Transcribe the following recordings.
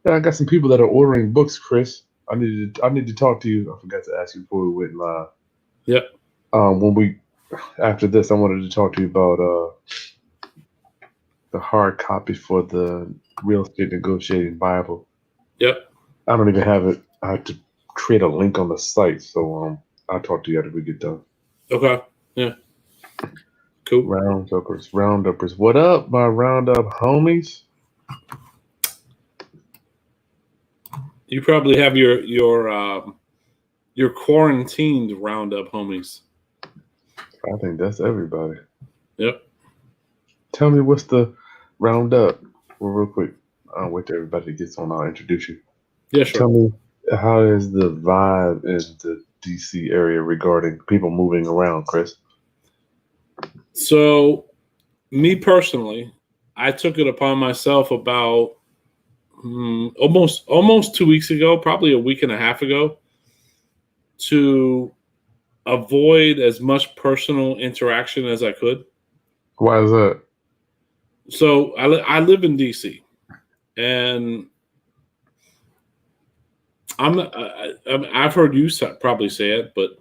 Yeah, I got some people that are ordering books, Chris. I need to talk to you. I forgot to ask you before we went live. Yep. When we after this, I wanted to talk to you about the hard copy for the real estate negotiating Bible. Yep. I don't even have it. I have to create a link on the site, so I'll talk to you after we get done. Okay. Yeah. Cool. Rounduppers, rounduppers. What up, my roundup homies? You probably have your quarantined roundup homies. I think that's everybody. Yep. Tell me what's the roundup? Well, real quick. I'll wait till everybody gets on. I'll introduce you. Yeah. Tell Sure. me, how is the vibe in the DC area regarding people moving around, Chris? So, me personally, I took it upon myself about almost 2 weeks ago, probably a week and a half ago, to avoid as much personal interaction as I could. Why is that? So I live in DC, and I've heard you probably say it, but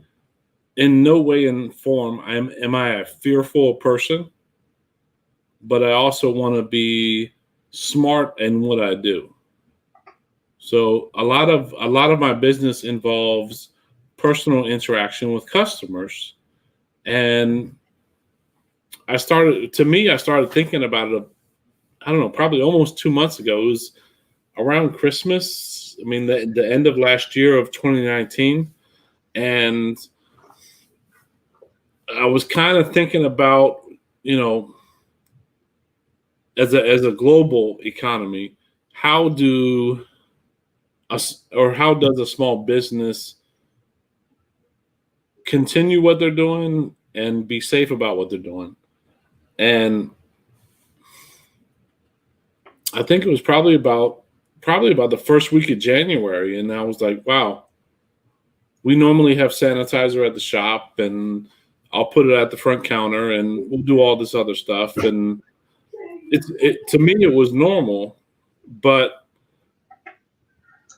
in no way in form am I a fearful person, but I also want to be smart in what I do. So a lot of my business involves personal interaction with customers, and I started thinking about it. I don't know, probably almost 2 months ago. It was around Christmas. I mean, the end of last year of 2019, and I was kind of thinking about, you know, as a global economy, how do us or how does a small business continue what they're doing and be safe about what they're doing? And I think it was probably about the first week of January, and I was like, wow, we normally have sanitizer at the shop, and I'll put it at the front counter, and we'll do all this other stuff. And to me it was normal, but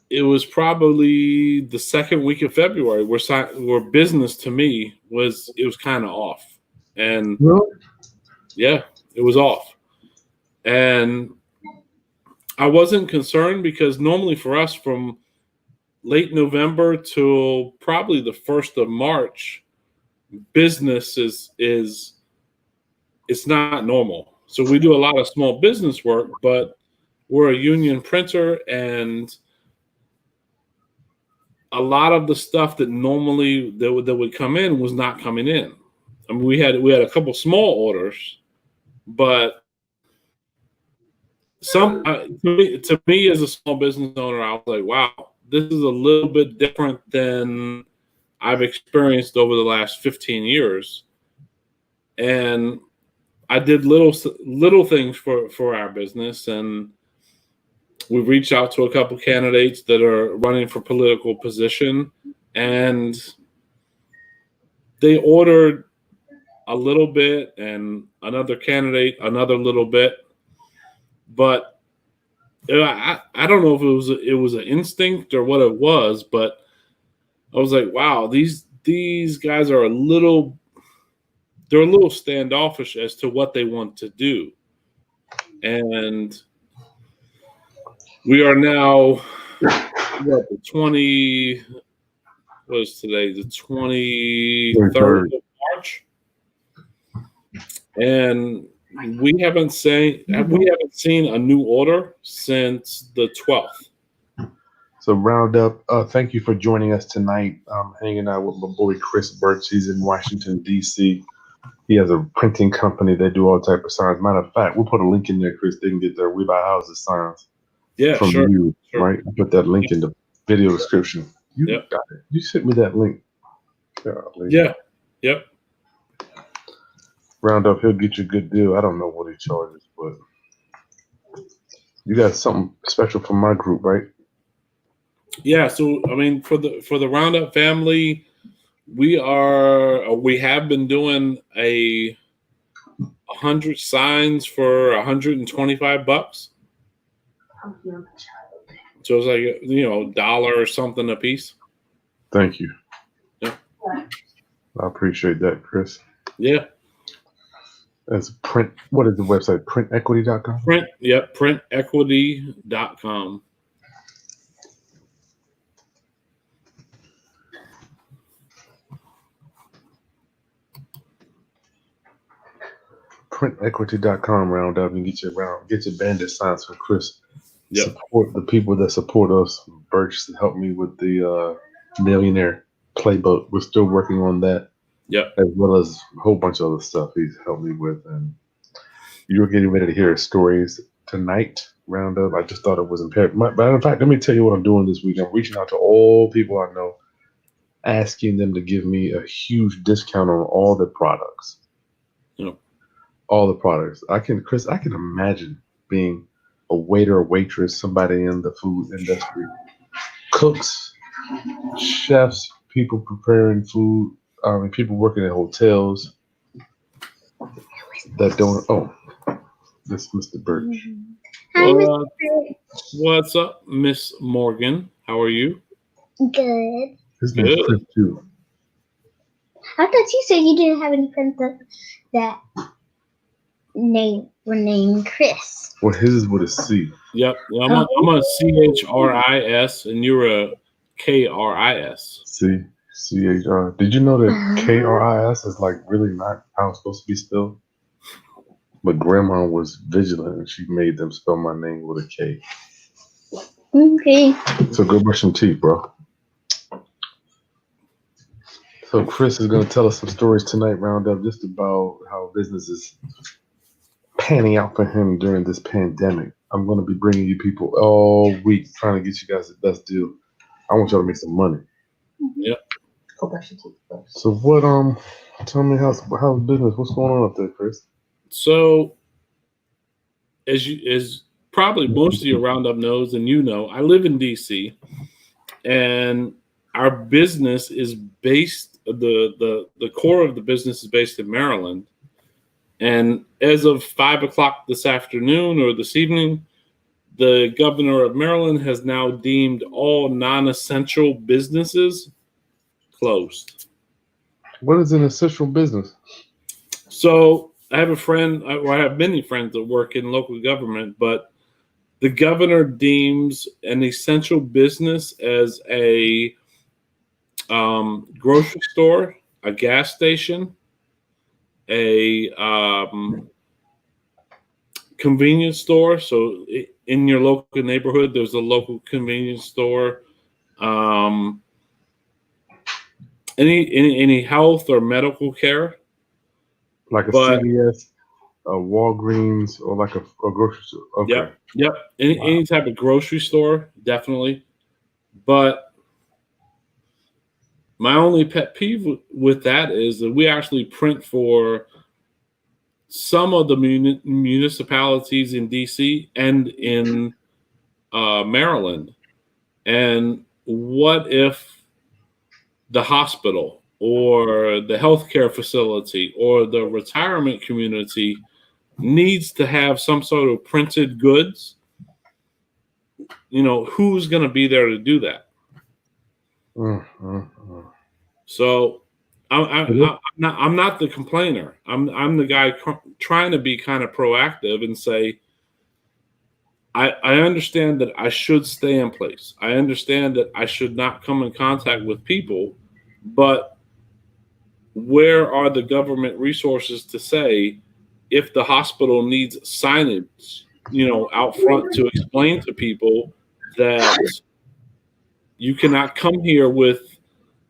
it was probably the second week of February where business to me was kind of off, and Well, yeah, it was off, and I wasn't concerned because normally for us from late November till probably the 1st of March, business is it's not normal. So we do a lot of small business work, but we're a union printer, and a lot of the stuff that normally that would come in was not coming in. I mean, we had a couple small orders, but to me as a small business owner, I was like, wow, this is a little bit different than I've experienced over the last 15 years. And I did little things for our business, and we've reached out to a couple candidates that are running for political position, and they ordered a little bit, and another candidate another little bit. But I don't know if it was an instinct or what it was, but I was like, wow, these guys are a little standoffish as to what they want to do. And we are now what the 20 was today, the 23rd third. of March, and we haven't seen a new order since the 12th. So roundup. Thank you for joining us tonight. I'm hanging out with my boy Chris Burch. He's in Washington D.C. He has a printing company. They do all type of signs. Matter of fact, we'll put a link in there, Chris. They can get their We Buy Houses signs Yeah, from sure, you, sure. right? I put that link in the video description. You Yep. got it. You sent me that link. Golly. Yeah. Yep. Roundup, he'll get you a good deal. I don't know what he charges, but you got something special for my group, right? Yeah. So I mean, for the Roundup family, we have been doing 100 signs for $125. So it's like $1 or something a piece. Thank you. Yeah. I appreciate that, Chris. Yeah. That's print. What is the website? Printequity.com? Printequity.com. Printequity.com. Round up and get your bandit signs for Chris. Yep. Support the people that support us. Burch helped me with the Millionaire Playbook. We're still working on that. Yep. As well as a whole bunch of other stuff he's helped me with. And you're getting ready to hear stories tonight. Roundup. I just thought it was imperative. Matter of fact, let me tell you what I'm doing this week. I'm reaching out to all people I know, asking them to give me a huge discount on all the products. Yep. All the products. Chris, I can imagine being a waiter or waitress, somebody in the food industry, cooks, chefs, people preparing food, people working at hotels that don't. Oh, this is Mr. Burch. Hi, Mr. Burch. What's up, Miss Morgan? How are you? Good. His name's Good. Chris too. I thought you said you didn't have any friends that were named Chris. Well, his is with a C. Yep. I'm a CHRIS, and you're a KRIS. CHR. Did you know that KRIS is like really not how it's supposed to be spelled? But Grandma was vigilant and she made them spell my name with a K. Okay. So go brush some teeth, bro. So Chris is going to tell us some stories tonight, Roundup, just about how business is panning out for him during this pandemic. I'm going to be bringing you people all week trying to get you guys the best deal. I want y'all to make some money. Yep. Go brush your teeth first. So what? Tell me how's business? What's going on up there, Chris? So, as probably most of your Roundup knows, and I live in DC, and our business is based. The core of the business is based in Maryland, and as of 5:00 this afternoon or this evening, the governor of Maryland has now deemed all non-essential businesses closed. What is an essential business? So I have I have many friends that work in local government, but the governor deems an essential business as a grocery store, a gas station, a convenience store. So in your local neighborhood, there's a local convenience store. Any health or medical care, like a CVS, a Walgreens, or like a grocery store. Okay. Yep. Any type of grocery store, definitely. But my only pet peeve with that is that we actually print for some of the municipalities in DC and in Maryland. And what if the hospital or the healthcare facility or the retirement community needs to have some sort of printed goods? Who's going to be there to do that? So I'm not the complainer. I'm the guy trying to be kind of proactive and say, I understand that I should stay in place. I understand that I should not come in contact with people, but where are the government resources to say if the hospital needs signage, out front to explain to people that you cannot come here with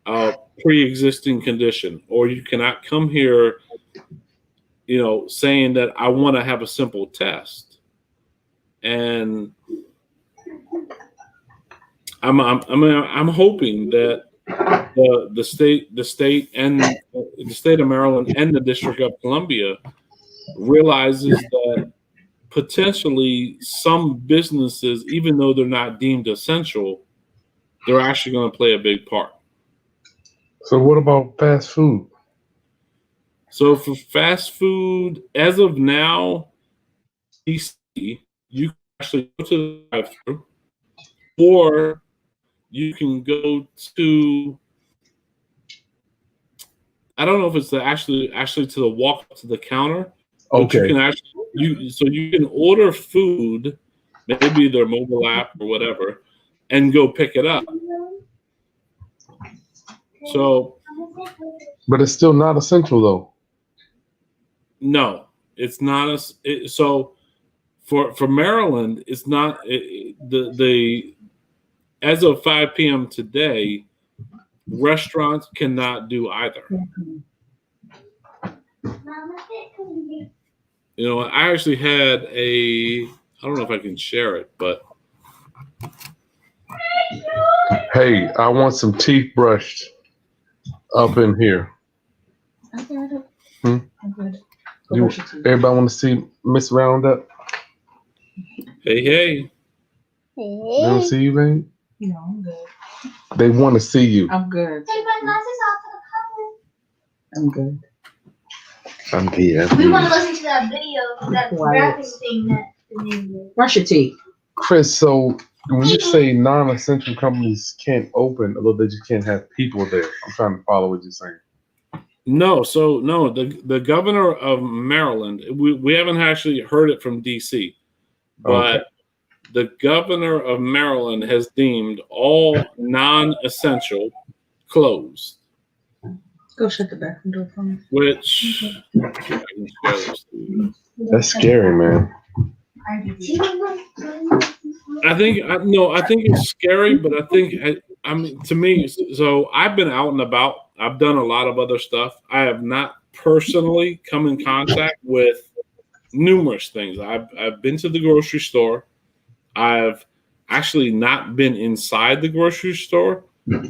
a pre-existing condition, or you cannot come here, saying that I want to have a simple test. And I'm hoping that the state and the state of Maryland and the District of Columbia realizes that potentially some businesses, even though they're not deemed essential, they're actually going to play a big part. So what about fast food? So for fast food, as of now, DC, you can actually go to the drive-thru, or you can go to, I don't know if it's actually to the walk up to the counter, but you Okay. can you can order food, maybe their mobile app or whatever, and go pick it up. So, But it's still not essential though. no, it's not so for Maryland, it's not the as of 5 p.m. today, restaurants cannot do either. You know, I actually had I don't know if I can share it, but Hey, I want some teeth brushed up in here. Hmm? Everybody want to see Miss Roundup? hey, They want to see you, babe? No, I'm good. They want to see you. I'm good. Take my glasses off for the I'm good. I'm here. cover. We want to listen to that video, that rapping thing that the name is. Brush your teeth. Chris, so when you say non-essential companies can't open, although they just can't have people there, I'm trying to follow what you're saying. no. So no, the governor of Maryland, we haven't actually heard it from D.C., but the governor of Maryland has deemed all non-essential closed. Go shut the bathroom door for me. Which I can share this to you. That's scary, man. I think it's scary, but I mean, to me, so I've been out and about. I've done a lot of other stuff. I have not personally come in contact with numerous things. I've been to the grocery store. I've actually not been inside the grocery store,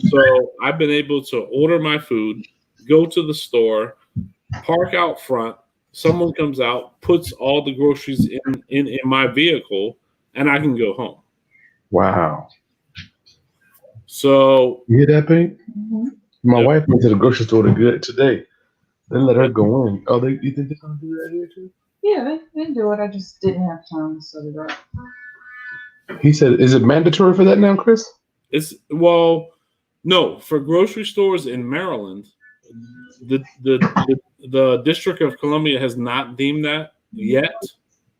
so I've been able to order my food, go to the store, park out front. Someone comes out, puts all the groceries in my vehicle, and I can go home. Wow. So You hear that, babe? Mm-hmm. My Yep. wife went to the grocery store today. They let her go in. Oh, you think they're going to do that here too? Yeah, they do it. I just didn't have time to set it up. He said, is it mandatory for that now, Chris? no, for grocery stores in Maryland, the District of Columbia has not deemed that yet.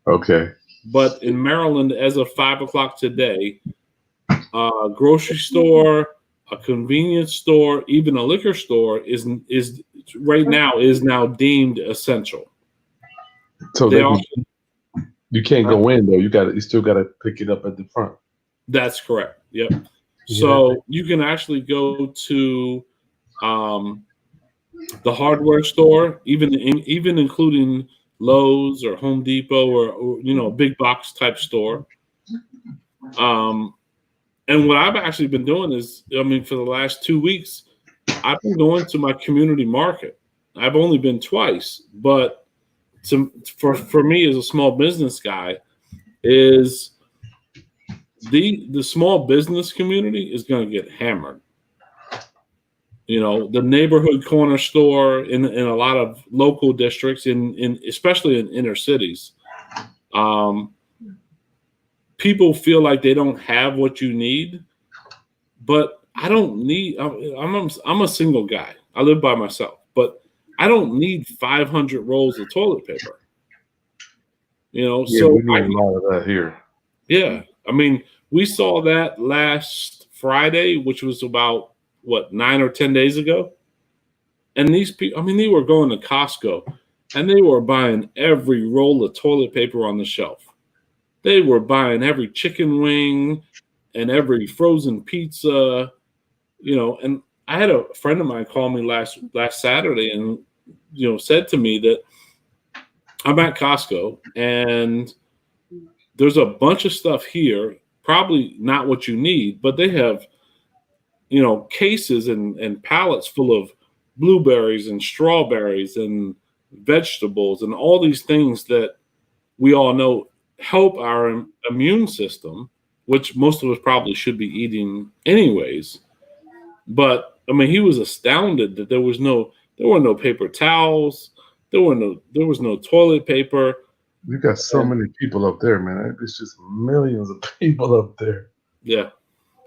Okay. But in Maryland, as of 5 o'clock today, a grocery store, a convenience store, even a liquor store is now deemed essential. So you can't go in though. You still got to pick it up at the front. That's correct. Yep. Yeah. So you can actually go to the hardware store, even including Lowe's or Home Depot or a big box type store. And what I've actually been doing is, I mean, for the last 2 weeks, I've been going to my community market. I've only been twice, but for me as a small business guy, is the small business community is going to get hammered. You know, the neighborhood corner store in a lot of local districts, especially in inner cities, people feel like they don't have what you need, but I don't need. I'm a single guy. I live by myself, but I don't need 500 rolls of toilet paper. You know, Yeah, so we need a lot of that here. yeah. I mean, we saw that last Friday, which was about 9 or 10 days ago. And these people, I mean, they were going to Costco and they were buying every roll of toilet paper on the shelf. They were buying every chicken wing and every frozen pizza, and I had a friend of mine call me last Saturday and, said to me that I'm at Costco and there's a bunch of stuff here, probably not what you need, but they have, cases and pallets full of blueberries and strawberries and vegetables and all these things that we all know help our immune system, which most of us probably should be eating anyways. But I mean, he was astounded that there were no paper towels, there was no toilet paper. You got so many people up there, man. It's just millions of people up there. Yeah.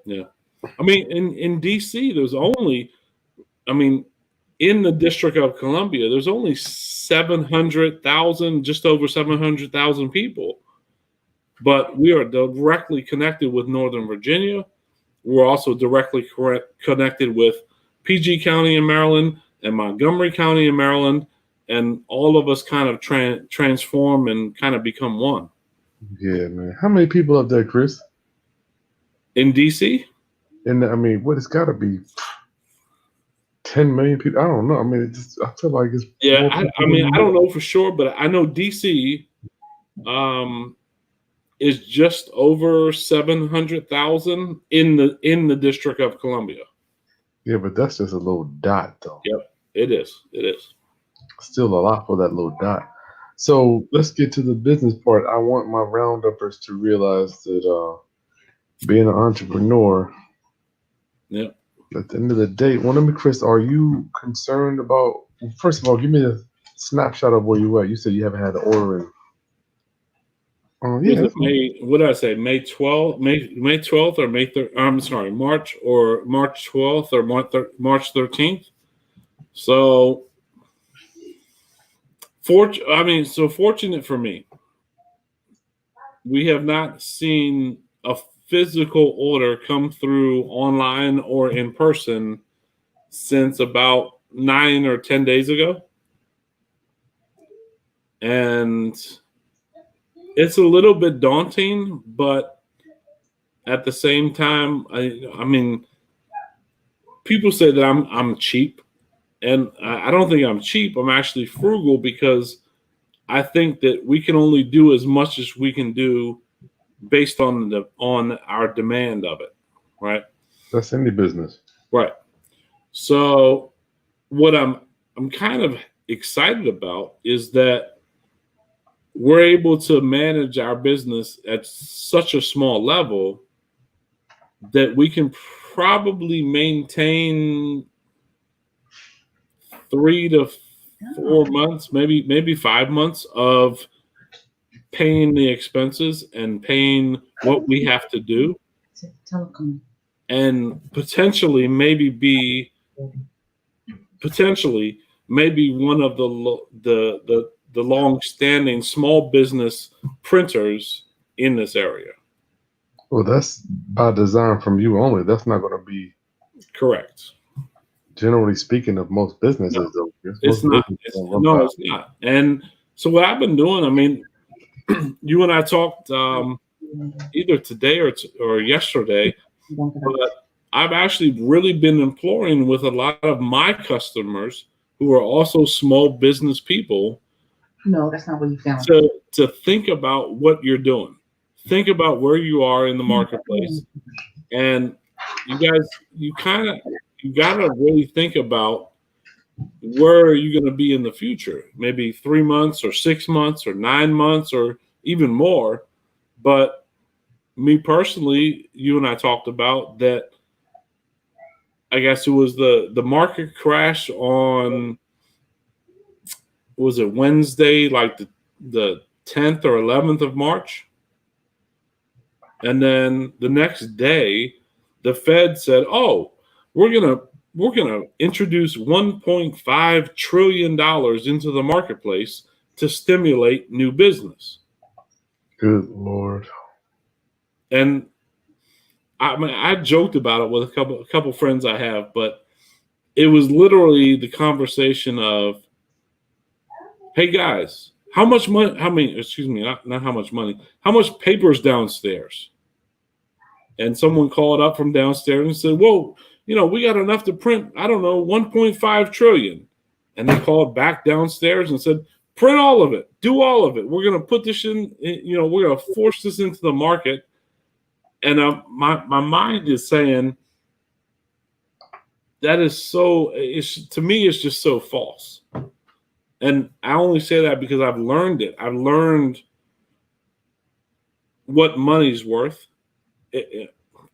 Yeah. I mean, in DC, there's only, I mean, in the District of Columbia, there's only 700,000, just over 700,000 people. But we are directly connected with Northern Virginia. We're also directly connected with PG County in Maryland and Montgomery County in Maryland. And all of us kind of transform and kind of become one. Yeah, man. How many people up there, Chris? In DC? And I mean, what it's got to be 10 million people. I don't know. I mean, I feel like it's. Yeah, I mean, I don't know for sure, but I know DC is just over 700,000 in the District of Columbia. Yeah, but that's just a little dot, though. Yep, it is. It is. Still a lot for that little dot. So let's get to the business part. I want my rounduppers to realize that being an entrepreneur, Yep. at the end of the day, Chris, are you concerned about? Well, first of all, give me a snapshot of where you at. You said you haven't had an order in. Oh yeah. What did I say? May 12th, May 12th or May 3rd? I'm sorry, March 12th or March 13th. So, fortunate for me, we have not seen a physical order come through online or in person since about 9 or 10 days ago. And it's a little bit daunting, but at the same time, I mean, people say that I'm cheap, and I don't think I'm cheap. I'm actually frugal because I think that we can only do as much as we can do based on our demand of it, right? That's any business, right? So, what I'm kind of excited about is that we're able to manage our business at such a small level that we can probably maintain 3 to 4 months, maybe 5 months of paying the expenses and paying what we have to do, and potentially maybe one of the long-standing small business printers in this area. Well, that's by design from you only. That's not going to be correct. Generally speaking, of most businesses, though. It's not. It's not. And so what I've been doing, I mean, you and I talked either today or yesterday, but I've actually really been imploring with a lot of my customers who are also small business people. No, that's not what you found. To think about what you're doing. Think about where you are in the marketplace. And you guys, you got to really think about where are you going to be in the future? Maybe 3 months or 6 months or 9 months or even more. But me personally, you and I talked about that. I guess it was the market crash on, was it Wednesday, like the 10th or 11th of March? And then the next day, the Fed said, "Oh, we're gonna introduce $1.5 trillion into the marketplace to stimulate new business." Good Lord! And I mean, I joked about it with a couple friends I have, but it was literally the conversation of, "Hey guys, how much money? Not how much money. How much paper's downstairs?" And someone called up from downstairs and said, "Whoa, we got enough to print, I don't know, 1.5 trillion. And they called back downstairs and said, "Print all of it. Do all of it. We're going to put this in, we're going to force this into the market." And my mind is saying, that is to me, it's just so false. And I only say that because I've learned it. I've learned what money's worth.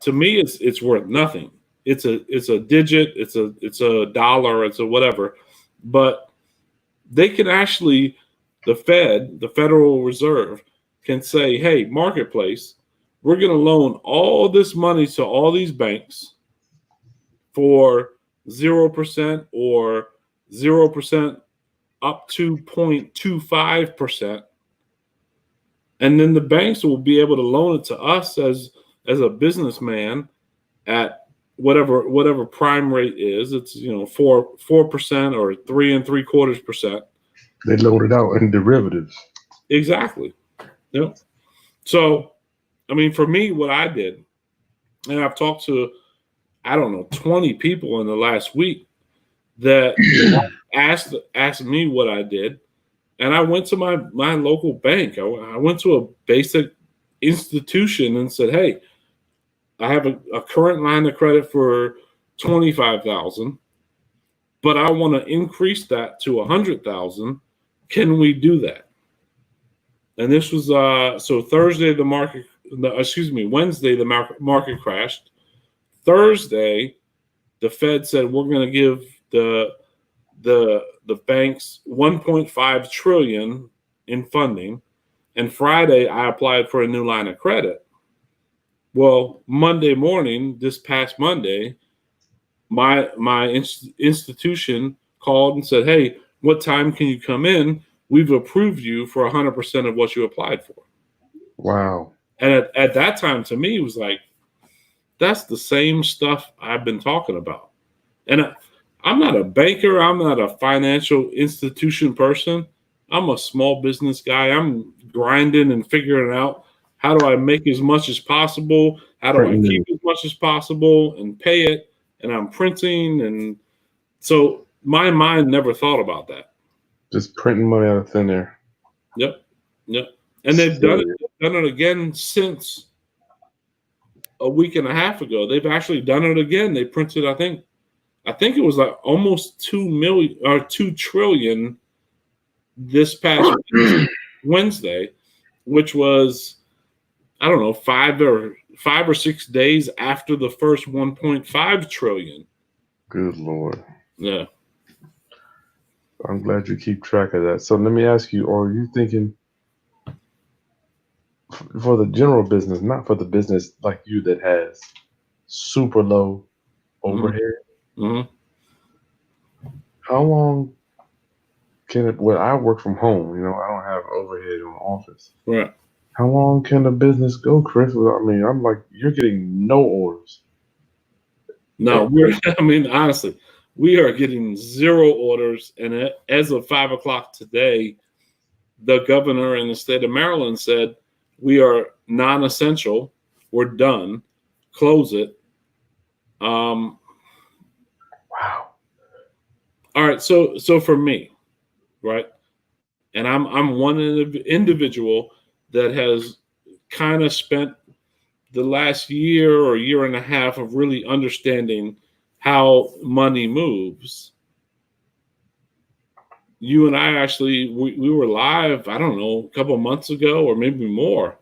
To me, it's worth nothing. It's a digit. It's a dollar. It's a whatever. But they can actually, the Fed, the Federal Reserve, can say, "Hey, marketplace, we're going to loan all this money to all these banks for 0% or 0% up to 0.25%. And then the banks will be able to loan it to us as a businessman at whatever prime rate is. It's 4% or 3.75%. They load it out in derivatives. Exactly. Yep. So, I mean, for me, what I did, and I've talked to, 20 people in the last week that asked me what I did. And I went to my local bank. I went to a basic institution and said, hey, I have a current line of credit for $25,000, but I want to increase that to $100,000. Can we do that? And this was so Thursday Wednesday the market crashed. Thursday, the Fed said we're going to give the banks 1.5 trillion in funding, and Friday I applied for a new line of credit. Well, Monday morning, this past Monday, my institution called and said, "Hey, what time can you come in? We've approved you for 100% of what you applied for." Wow. And at that time, to me, it was like, that's the same stuff I've been talking about. And I'm not a banker. I'm not a financial institution person. I'm a small business guy. I'm grinding and figuring out, how do I make as much as possible? How do I keep as much as possible and pay it? And I'm printing. And so my mind never thought about that. Just printing money out of thin air. Yep. And they've done it again since a week and a half ago. They've actually done it again. They printed, I think it was like almost 2 trillion this past Wednesday, which was, 5 or 6 days after the first 1.5 trillion. Good Lord. Yeah. I'm glad you keep track of that. So let me ask you, are you thinking for the general business, not for the business like you that has super low overhead? Mm-hmm. How long can it? Well, I work from home. I don't have overhead in my office. Right. How long can a business go, Chris? I'm like, you're getting no orders. No, honestly, we are getting 0 orders. And as of 5 o'clock today, the governor in the state of Maryland said, we are non-essential. We're done. Close it. Wow. All right. So for me, right, and I'm one individual that has kind of spent the last year or year and a half of really understanding how money moves. You and I actually, we were live, a couple of months ago or maybe more.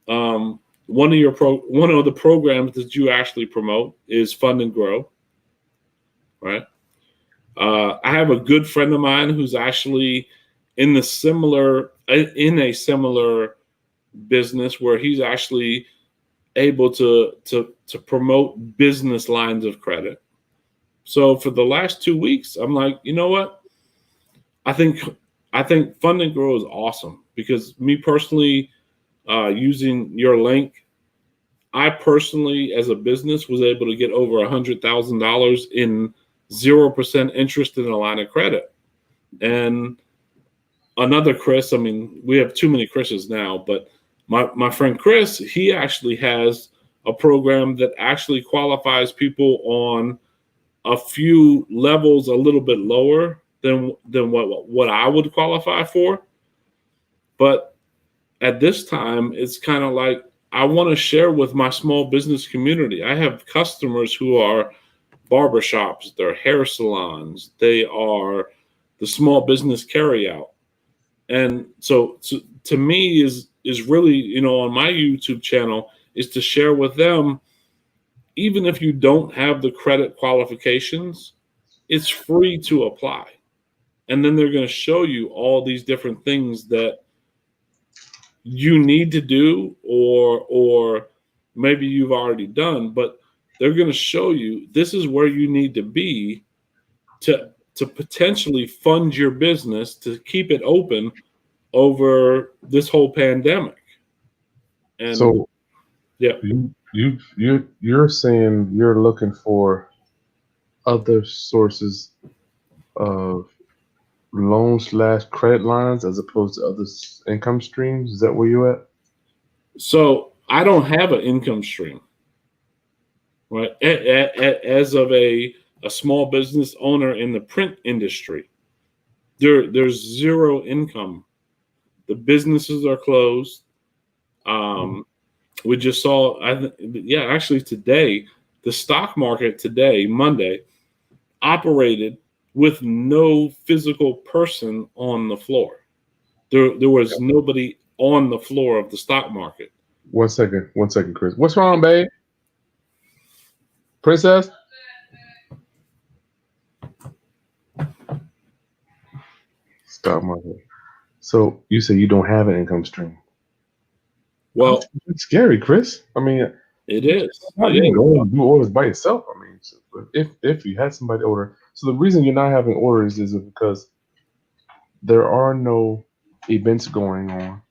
One of the programs that you actually promote is Fund and Grow, right? I have a good friend of mine who's actually in a similar business where he's actually able to promote business lines of credit. So for the last 2 weeks, I'm like, you know what? I think Fund and Grow is awesome because me personally, using your link, I personally, as a business, was able to get over $100,000 in 0% interest in a line of credit. And another Chris, we have too many Chris's now, but my friend Chris, he actually has a program that actually qualifies people on a few levels a little bit lower than what I would qualify for. But at this time, it's kind of like I want to share with my small business community. I have customers who are barbershops, they're hair salons, they are the small business carryout. And so to me is really, on my YouTube channel, is to share with them, even if you don't have the credit qualifications, it's free to apply. And then they're going to show you all these different things that you need to do, or maybe you've already done, but they're going to show you this is where you need to be to potentially fund your business to keep it open over this whole pandemic. And So yeah, you're saying you're looking for other sources of loan/credit lines as opposed to other income streams. Is that where you're at? so I don't have an income stream, right? As of a small business owner in the print industry, there's zero income. The businesses are closed. We just saw, actually today, the stock market today, Monday, operated with no physical person on the floor. There was nobody on the floor of the stock market. 1 second, Chris. What's wrong, babe? Princess? Stock market. So you say you don't have an income stream. Well, It's scary, Chris. I mean, it is. you can go and do orders by yourself. I mean, if you had somebody order. So the reason you're not having orders is because there are no events going on.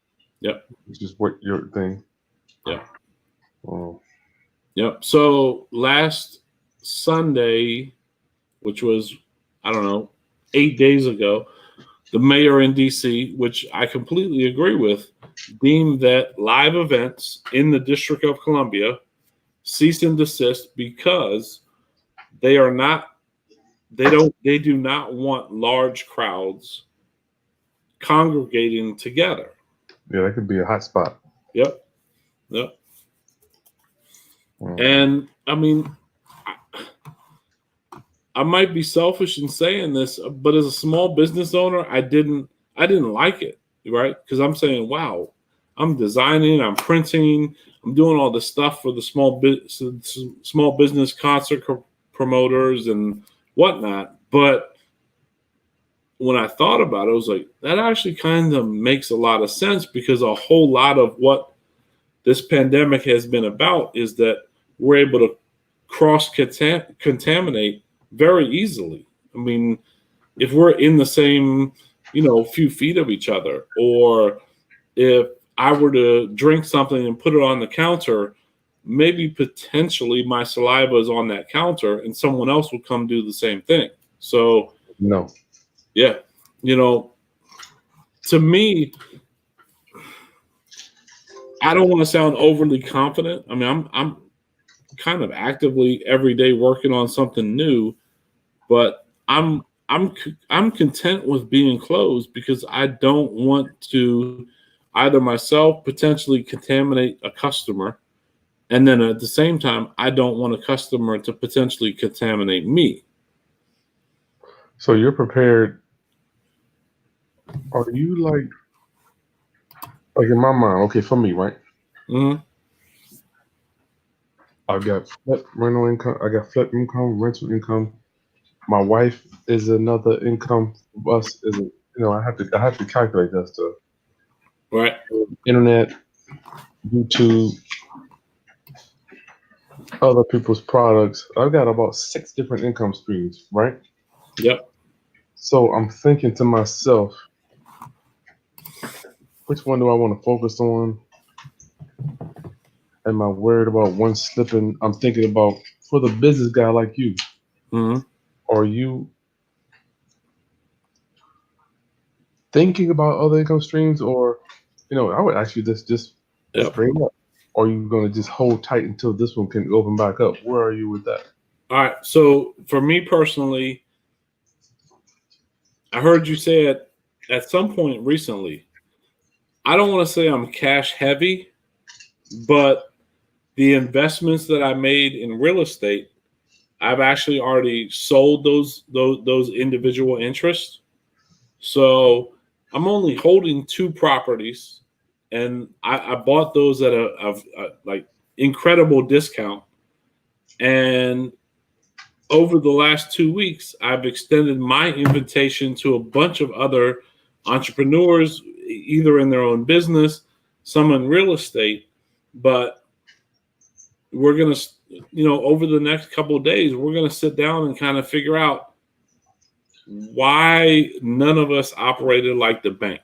Yep. Which is what your thing. Yep. Oh. Yep. So last Sunday, which was, 8 days ago, the mayor in DC, which I completely agree with, deemed that live events in the District of Columbia cease and desist because they do not want large crowds congregating together. Yeah, that could be a hot spot. Yep. And I mean, I might be selfish in saying this, but as a small business owner, I didn't like it, right? Because I'm saying, wow, I'm designing, I'm printing, I'm doing all this stuff for the small business concert promoters and whatnot. But when I thought about it, I was like, that actually kind of makes a lot of sense, because a whole lot of what this pandemic has been about is that we're able to cross-contaminate very easily. I mean, if we're in the same, few feet of each other, or if I were to drink something and put it on the counter, maybe potentially my saliva is on that counter and someone else will come do the same thing. So, no. Yeah, to me, I don't want to sound overly confident. I mean, I'm kind of actively every day working on something new, but I'm content with being closed because I don't want to either myself potentially contaminate a customer, and then at the same time, I don't want a customer to potentially contaminate me. So you're prepared. Are you like in my mind? Okay, for me, right? Mm-hmm. I got rental income. I got flip income, rental income. My wife is another income. Us is I have to calculate that stuff. Right. Internet, YouTube, other people's products. I've got about 6 different income streams, right? Yep. So I'm thinking to myself, which one do I want to focus on? Am I worried about one slipping? I'm thinking about, for the business guy like you, Mm-hmm. are you thinking about other income streams, or I would ask you this just straight up. Or are you going to just hold tight until this one can open back up? Where are you with that? All right. So for me personally, I heard you say it at some point recently. I don't want to say I'm cash heavy, but the investments that I made in real estate, I've actually already sold those individual interests. So I'm only holding 2 properties, and I bought those at a like incredible discount. And over the last 2 weeks, I've extended my invitation to a bunch of other entrepreneurs, either in their own business, some in real estate, but we're going to, over the next couple of days, we're going to sit down and kind of figure out why none of us operated like the bank.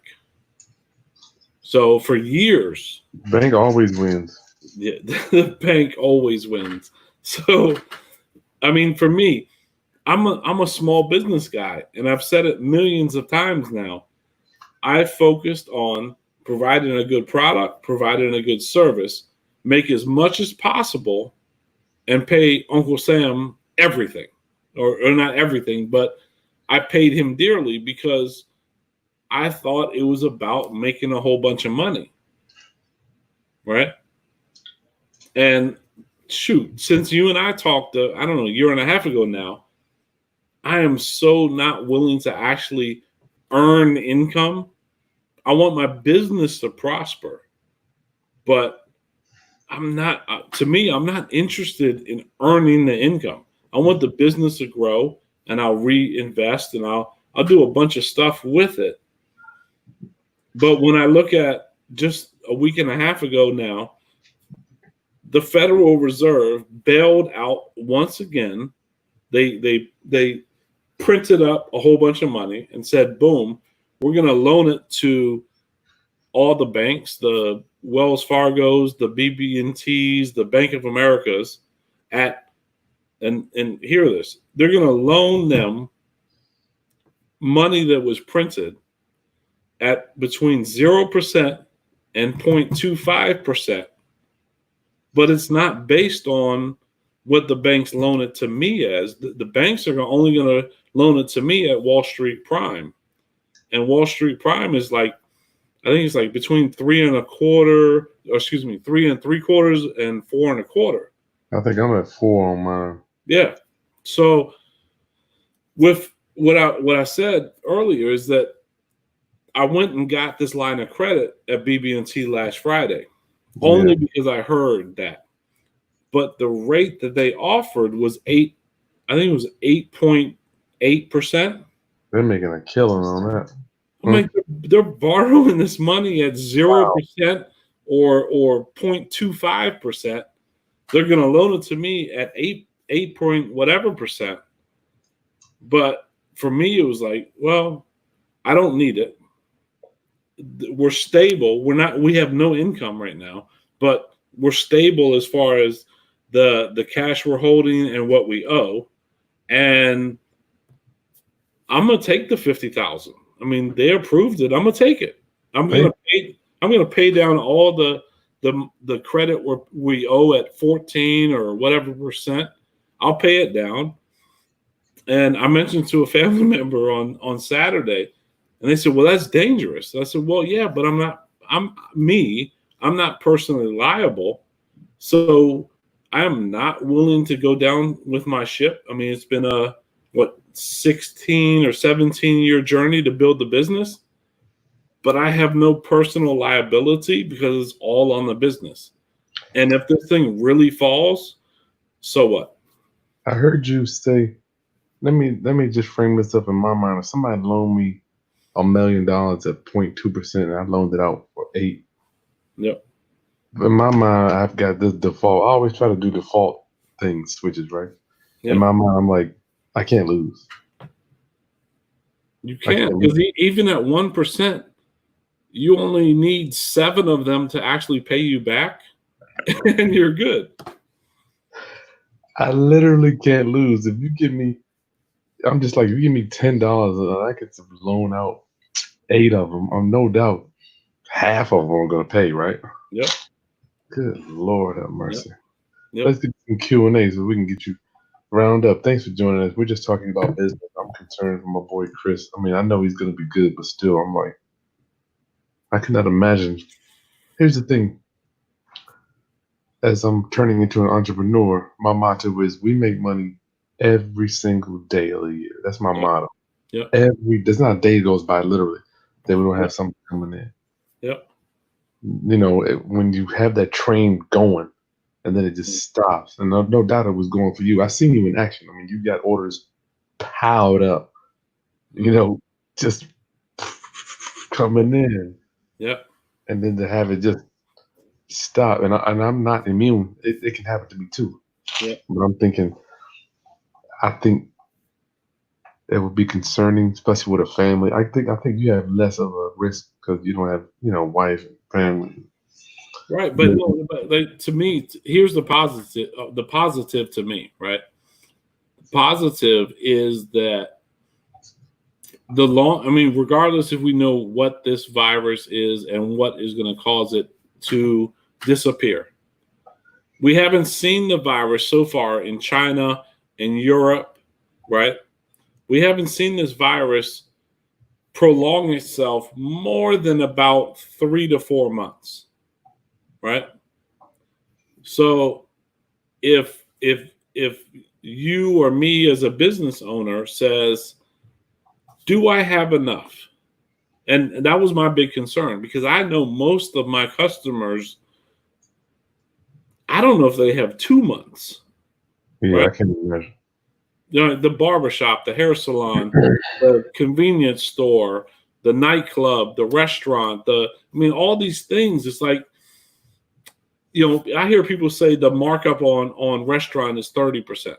So for years, Bank always wins. yeah, the bank always wins. So, I mean, for me, I'm a small business guy, and I've said it millions of times now. I focused on providing a good product, providing a good service, make as much as possible, and pay Uncle Sam everything, or not everything, but I paid him dearly because I thought it was about making a whole bunch of money, right? And shoot, since you and I talked, I don't know, a year and a half ago now, I am so not willing to actually earn income. I want my business to prosper, but I'm not, to me, I'm not interested in earning the income. I want the business to grow, and I'll reinvest, and I'll do a bunch of stuff with it. But when I look at just a week and a half ago now, the Federal Reserve bailed out once again. They printed up a whole bunch of money and said, boom, we're going to loan it to all the banks, the Wells Fargos, the BB&Ts, the Bank of Americas and hear this, they're going to loan them money that was printed at between 0% and 0.25%. But it's not based on what the banks loan it to me as. The banks are only going to loan it to me at Wall Street Prime. And Wall Street Prime is like, I think it's like between 3.25, or excuse me, 3.75 and 4.25. I think I'm at 4 on mine. Yeah. So with what I said earlier is that I went and got this line of credit at BB&T last Friday, only because I heard that. But the rate that they offered was 8.8%. They're making a killing on that. I'm like, they're borrowing this money at 0% or 0.25%. They're going to loan it to me at 8 point whatever percent. But for me, it was like, well, I don't need it. We're stable. We have no income right now, but we're stable as far as the cash we're holding and what we owe. And I'm going to take the $50,000. I mean, they approved it. I'm going to take it. I'm going to pay down all the credit we owe at 14 or whatever percent. I'll pay it down. And I mentioned to a family member on Saturday, and they said, well, that's dangerous. I said, well, yeah, but I'm not personally liable. So I am not willing to go down with my ship. I mean, it's been a 16 or 17-year journey to build the business, but I have no personal liability because it's all on the business. And if this thing really falls, so what? I heard you say, let me just frame this up in my mind. If somebody loaned me $1 million at 0.2% and I loaned it out for 8. Yep. In my mind, I've got this default. I always try to do default things, switches, right? Yep. In my mind, I'm like, I can't lose. You can't, because even at 1%, you only need 7 of them to actually pay you back, and you're good. I literally can't lose. If you give me, I'm just like, if you give me $10, I could loan out 8 of them. No doubt, half of them are gonna pay, right? Yep. Good Lord have mercy. Yep. Let's do some Q&A so we can get you round up. Thanks for joining us. We're just talking about business. I'm concerned for my boy Chris. I mean, I know he's gonna be good, but still, I'm like, I cannot imagine. Here's the thing. As I'm turning into an entrepreneur, my motto is we make money every single day of the year. That's my motto. Yep. There's not a day goes by literally that we don't have something coming in. Yep. You know, when you have that train going and then it just stops, and no doubt it was going for you. I seen you in action. I mean, you got orders piled up, you know, just coming in. Yep. And then to have it just stop. And I'm not immune. It can happen to me too. Yeah. But I'm thinking, I think it would be concerning, especially with a family. I think you have less of a risk because you don't have, wife and family. Right, but no, but like, to me, here's the positive. The positive to me, right? Positive is that regardless if we know what this virus is and what is going to cause it to disappear, we haven't seen the virus so far in China, in Europe, right? We haven't seen this virus prolong itself more than about 3 to 4 months, right? So if you or me as a business owner says, do I have enough? And that was my big concern, because I know most of my customers, I don't know if they have 2 months. Yeah, right? I can imagine. The barbershop, the hair salon, the convenience store, the nightclub, the restaurant, all these things. It's like, I hear people say the markup on restaurant is 30%.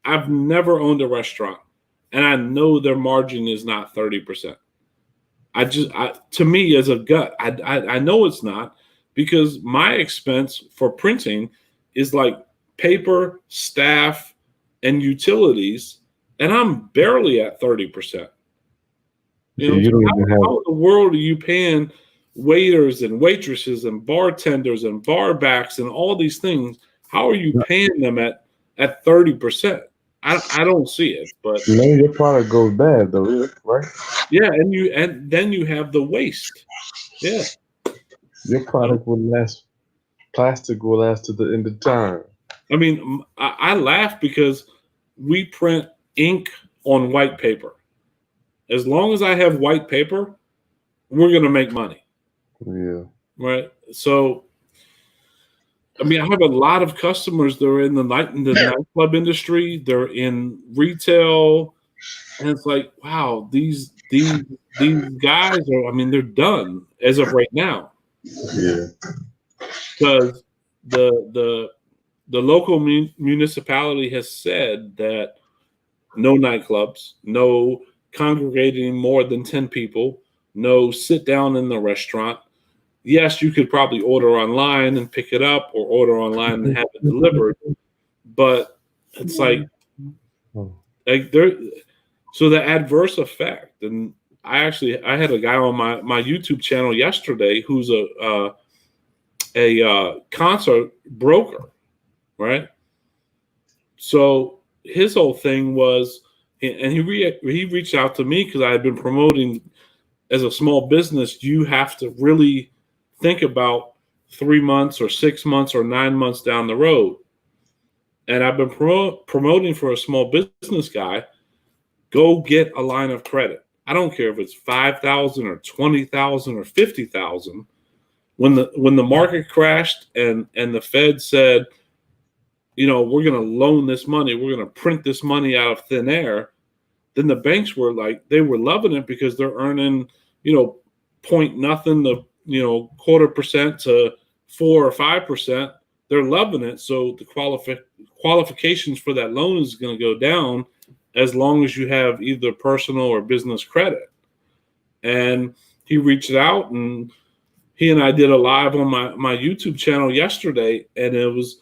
I've never owned a restaurant, and I know their margin is not 30%. To me, as a gut, I know it's not, because my expense for printing is like paper, staff, and utilities, and I'm barely at 30%. You don't even have. How in the world are you paying waiters and waitresses and bartenders and bar backs and all these things? How are you paying them at 30%? I don't see it, but Your product goes bad though, right? yeah, and then you have the waste. Yeah, Your product will last. Plastic will last to the end of time. I laugh because we print ink on white paper. As long as I have white paper, we're going to make money. Yeah. Right. So, I have a lot of customers that are in the nightclub industry. They're in retail, and it's like, wow, these guys are. They're done as of right now. Yeah. Because the local municipality has said that no nightclubs, no congregating more than 10 people, no sit down in the restaurant. Yes, you could probably order online and pick it up, or order online and have it delivered, but it's like there. So the adverse effect, and I had a guy on my YouTube channel yesterday who's a concert broker, right? So his whole thing was, and he reached out to me because I had been promoting, as a small business, you have to really think about 3 months or 6 months or 9 months down the road. And I've been promoting for a small business guy, go get a line of credit. I don't care if it's $5,000 or $20,000 or $50,000. When the market crashed and the Fed said, we're going to loan this money, we're going to print this money out of thin air, then the banks were like, they were loving it because they're earning, point nothing to, 0.25% to 4 or 5%. They're loving it. So the qualifications for that loan is going to go down as long as you have either personal or business credit. And he reached out, and he and I did a live on my YouTube channel yesterday, and it was,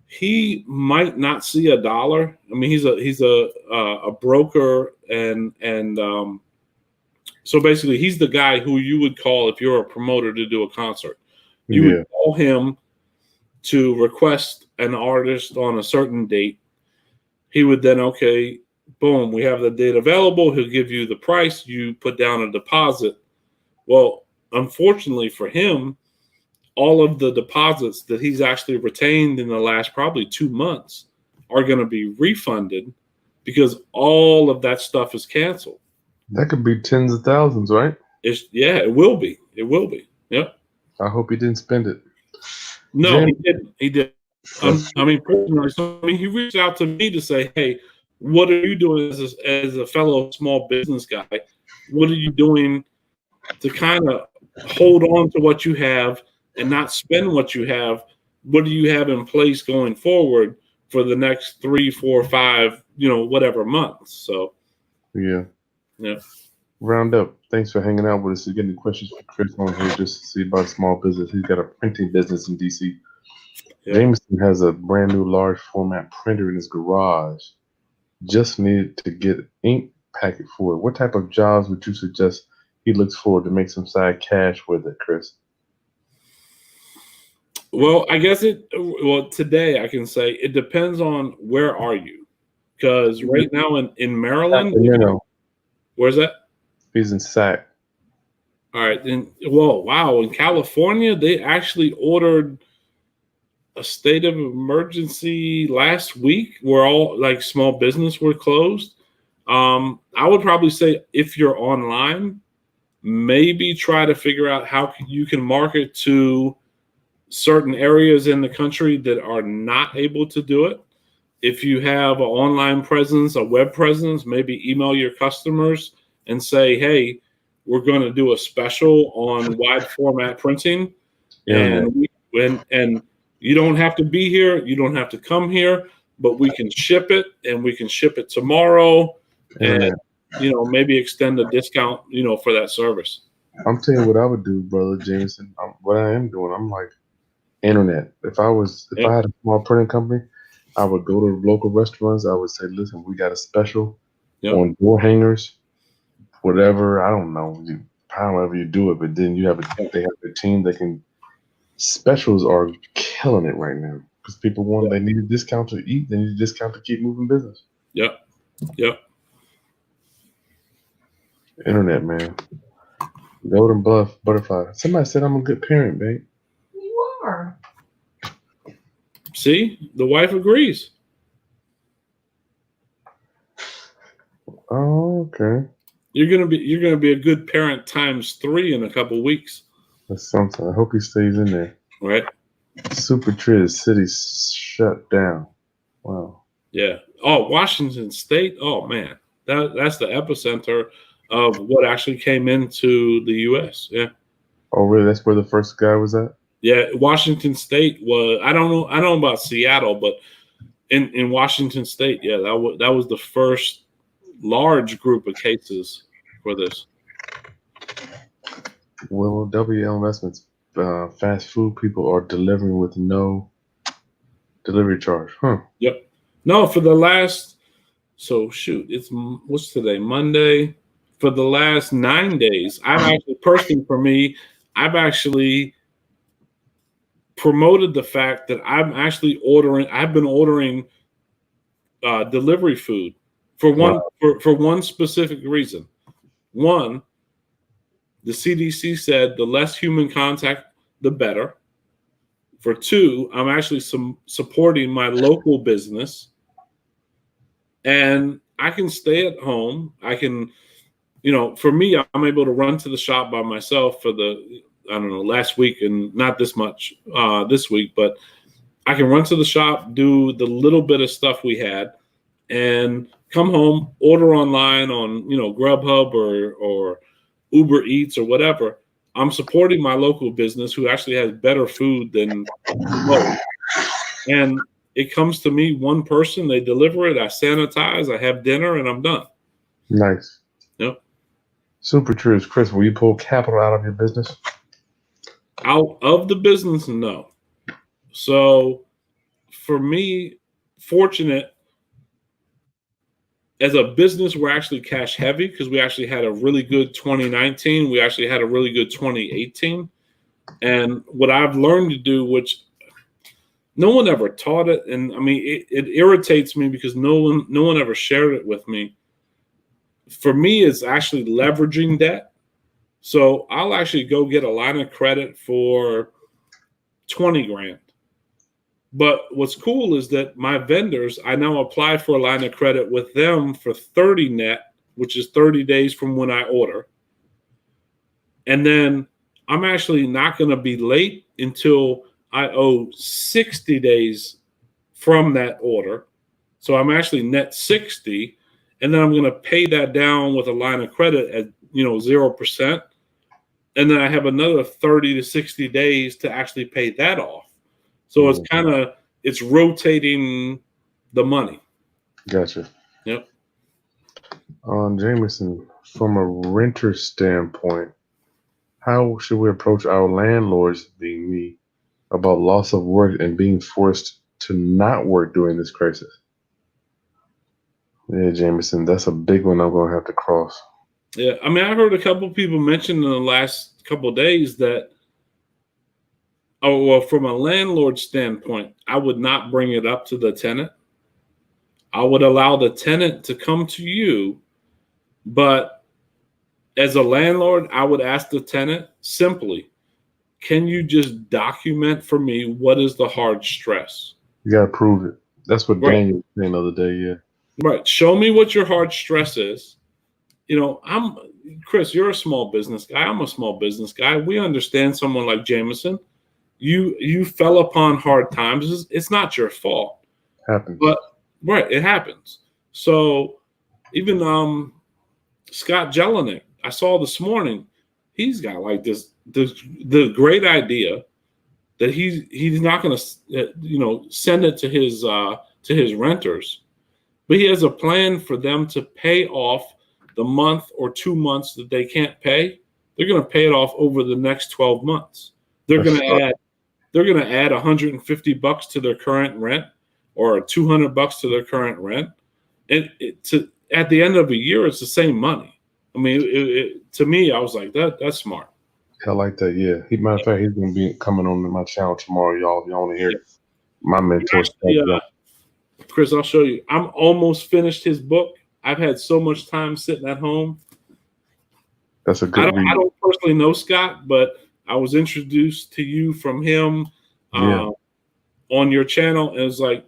he might not see a dollar. He's a broker, and so basically he's the guy who you would call if you're a promoter to do a concert. You would call him to request an artist on a certain date. He would then, okay, boom, we have the date available. He'll give you the price. You put down a deposit. Well, unfortunately for him, all of the deposits that he's actually retained in the last probably 2 months are going to be refunded because all of that stuff is canceled. That could be tens of thousands, right? It will be. It will be. Yep. I hope he didn't spend it. No, Jim, he didn't. He did. He reached out to me to say, hey, what are you doing as a fellow small business guy? What are you doing to kind of hold on to what you have and not spend what you have. What do you have in place going forward for the next 3, 4, 5, whatever months? So, Yeah. yeah. Round up. Thanks for hanging out with us. Getting the questions for Chris on here just to see about small business. He's got a printing business in DC. Yep. Jameson has a brand new large format printer in his garage. Just needed to get ink packet for it. What type of jobs would you suggest he looks for to make some side cash with it, Chris? Well, I guess today I can say it depends on where are you, because right now in Maryland, Sacramento. where's that? He's in Sac. All right. Then, wow. In California, they actually ordered a state of emergency last week where all like small business were closed. I would probably say if you're online, maybe try to figure out how you can market to certain areas in the country that are not able to do it. If you have an online presence, a web presence, maybe email your customers and say, hey, we're going to do a special on wide format printing. And you don't have to be here. You don't have to come here, but we can ship it, and we can ship it tomorrow and, maybe extend a discount, for that service. I'm telling you what I would do, brother Jameson. What I am doing, I'm like internet. If I had a small printing company, I would go to local restaurants. I would say, listen, we got a special on door hangers, whatever. I don't know, however you do it, but then they have a team that can. Specials are killing it right now because people they need a discount to eat. They need a discount to keep moving business. Yep. Internet, man. Golden butterfly. Somebody said I'm a good parent, babe. You are. See, the wife agrees. Oh, okay. You're gonna be a good parent ×3 in a couple weeks. That's something. I hope he stays in there. Right. Super Triz City shut down. Wow. Yeah. Oh, Washington State. Oh man, that's the epicenter of what actually came into the U.S. Yeah. Oh, really? That's where the first guy was at? Yeah, Washington State was. I don't know about Seattle, but in Washington State, yeah, that was the first large group of cases for this. Well, WL Investments, fast food people are delivering with no delivery charge. Huh. Yep. No, for the last. So shoot, what's today? Monday. For the last 9 days, I've actually promoted the fact that I've been ordering delivery food for one specific reason. One, the CDC said the less human contact, the better. For two, I'm actually supporting my local business, and I can stay at home. I can, for me, I'm able to run to the shop by myself for last week, and not this much this week, but I can run to the shop, do the little bit of stuff we had, and come home, order online on, Grubhub or Uber Eats or whatever. I'm supporting my local business who actually has better food than most. And it comes to me, one person, they deliver it, I sanitize, I have dinner, and I'm done. Nice. Yep. Super true. Chris, will you pull capital out of your business? Out of the business, no. So for me, fortunate, as a business, we're actually cash heavy because we actually had a really good 2019. We actually had a really good 2018. And what I've learned to do, which no one ever taught it, and I mean, it irritates me because no one ever shared it with me. For me, it's actually leveraging debt. So I'll actually go get a line of credit for 20 grand. But what's cool is that my vendors, I now apply for a line of credit with them for 30 net, which is 30 days from when I order. And then I'm actually not going to be late until I owe 60 days from that order. So I'm actually net 60. And then I'm going to pay that down with a line of credit at 0%. and then I have another 30 to 60 days to actually pay that off. So it's kind of it's rotating the money. Gotcha. Yep. Jameson, from a renter standpoint, how should we approach our landlords, being me, about loss of work and being forced to not work during this crisis? Yeah, Jameson, that's a big one I'm going to have to cross. Yeah, I mean, I heard a couple of people mention in the last couple of days that, from a landlord standpoint, I would not bring it up to the tenant. I would allow the tenant to come to you, but as a landlord, I would ask the tenant simply, can you just document for me what is the hard stress? You got to prove it. That's what Right. Daniel was saying the other day, yeah. Right. Show me what your hard stress is. Chris, you're a small business guy. I'm a small business guy. We understand someone like Jameson. You fell upon hard times. It's not your fault. Happens. But right, it happens. So even Scott Jelinek, I saw this morning, he's got like the great idea that he's not going to send it to his renters, but he has a plan for them to pay off the month or 2 months that they can't pay. They're going to pay it off over the next 12 months. They're going to add $150 to their current rent or $200 to their current rent. And at the end of a year, it's the same money. I mean, to me, I was like, that's smart. I like that, yeah. Matter of fact, he's going to be coming on my channel tomorrow, y'all. If y'all want to hear my mentor. Chris, I'll show you. I'm almost finished his book. I've had so much time sitting at home. That's a good read. I don't personally know Scott, but I was introduced to you from him on your channel. And it was like,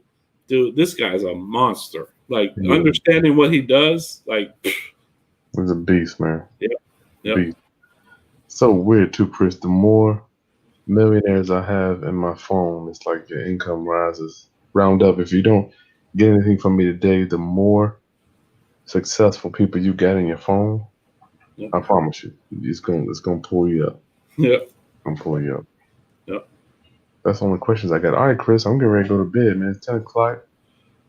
dude, this guy's a monster. Like, understanding what he does, like. He's a beast, man. Yeah. Beast. So weird, too, Chris. The more millionaires I have in my phone, it's like your income rises. Round up. If you don't get anything from me today, the more successful people you got in your phone, I promise you, it's gonna pull you up. Yeah. I'm pulling you up. Yep. That's the only questions I got. All right, Chris, I'm getting ready to go to bed, man. It's 10 o'clock.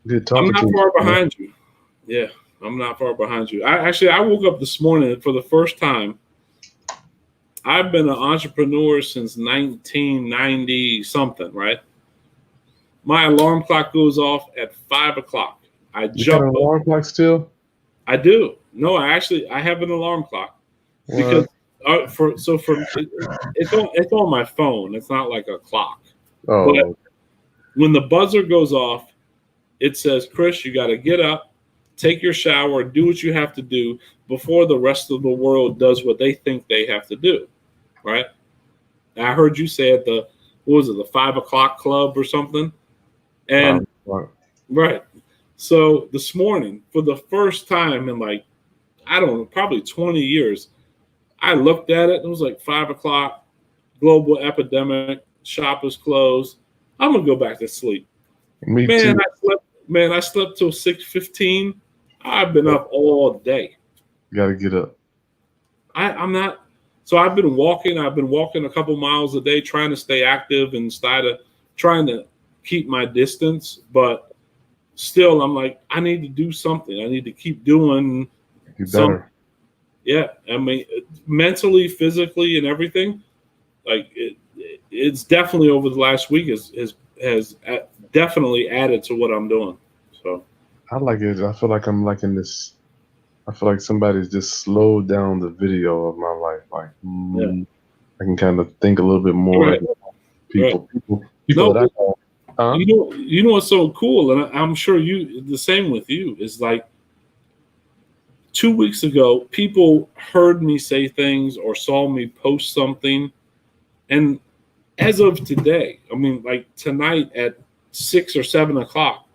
Good talking to you. I'm not far behind you. Yeah, I'm not far behind you. I woke up this morning for the first time. I've been an entrepreneur since 1990 something, right? My alarm clock goes off at 5 o'clock. You got an alarm clock still? I do. No, I have an alarm clock because it's on my phone. It's not like a clock. Oh. But when the buzzer goes off, it says, Chris, you got to get up, take your shower, do what you have to do before the rest of the world does what they think they have to do, right? I heard you say at the 5 o'clock club or something, and right. So this morning, for the first time in like, I don't know, probably 20 years, I looked at it and it was like 5 o'clock, global epidemic, shop is closed. I'm gonna go back to sleep. Me too. I slept till 6:15. I've been up all day. You gotta get up. I'm not. So I've been walking. I've been walking a couple miles a day, trying to stay active and trying to keep my distance. But still, I'm like, I need to do something. I need to keep doing. You better. Yeah, I mean, mentally, physically, and everything. Like it's definitely over the last week has definitely added to what I'm doing. So I like it. I feel like I'm like in this. I feel like somebody's just slowed down the video of my life. Like I can kind of think a little bit more. Right. Like people No, that I know. Huh? You know what's so cool, and I'm sure the same with you, is like 2 weeks ago, people heard me say things or saw me post something, and as of today, I mean, like tonight at 6 or 7 o'clock,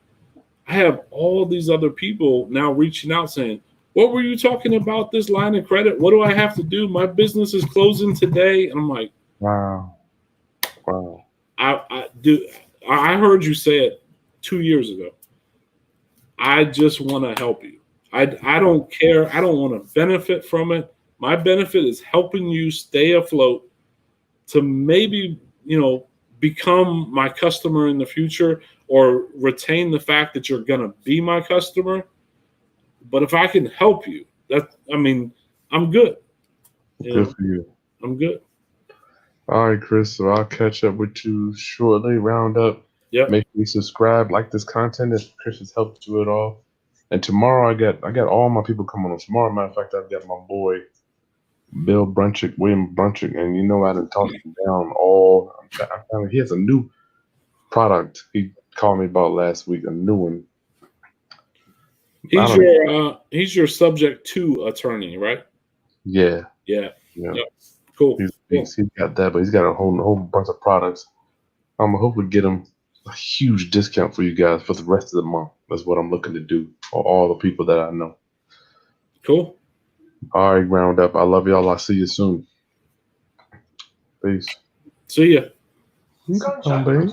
I have all these other people now reaching out saying, what were you talking about this line of credit? What do I have to do? My business is closing today. And I'm like, wow. I heard you say it 2 years ago. I just want to help you. I don't care. I don't want to benefit from it. My benefit is helping you stay afloat to maybe, become my customer in the future or retain the fact that you're going to be my customer. But if I can help you, I'm good. Good for you. I'm good. All right, Chris. So I'll catch up with you shortly. Round up. Yep. Make sure you subscribe, like this content if Chris has helped you at all. And tomorrow I got all my people coming on tomorrow. Matter of fact, I've got my boy William Brunchick, and I done talked him down all. I found he has a new product he called me about last week, a new one. He's your subject to attorney, right? Yeah. Yeah. Cool. He's got that, but he's got a whole bunch of products. I'm gonna hopefully get him a huge discount for you guys for the rest of the month. That's what I'm looking to do for all the people that I know. Cool. All right, round up. I love y'all. I'll see you soon. Peace. See ya. Baby.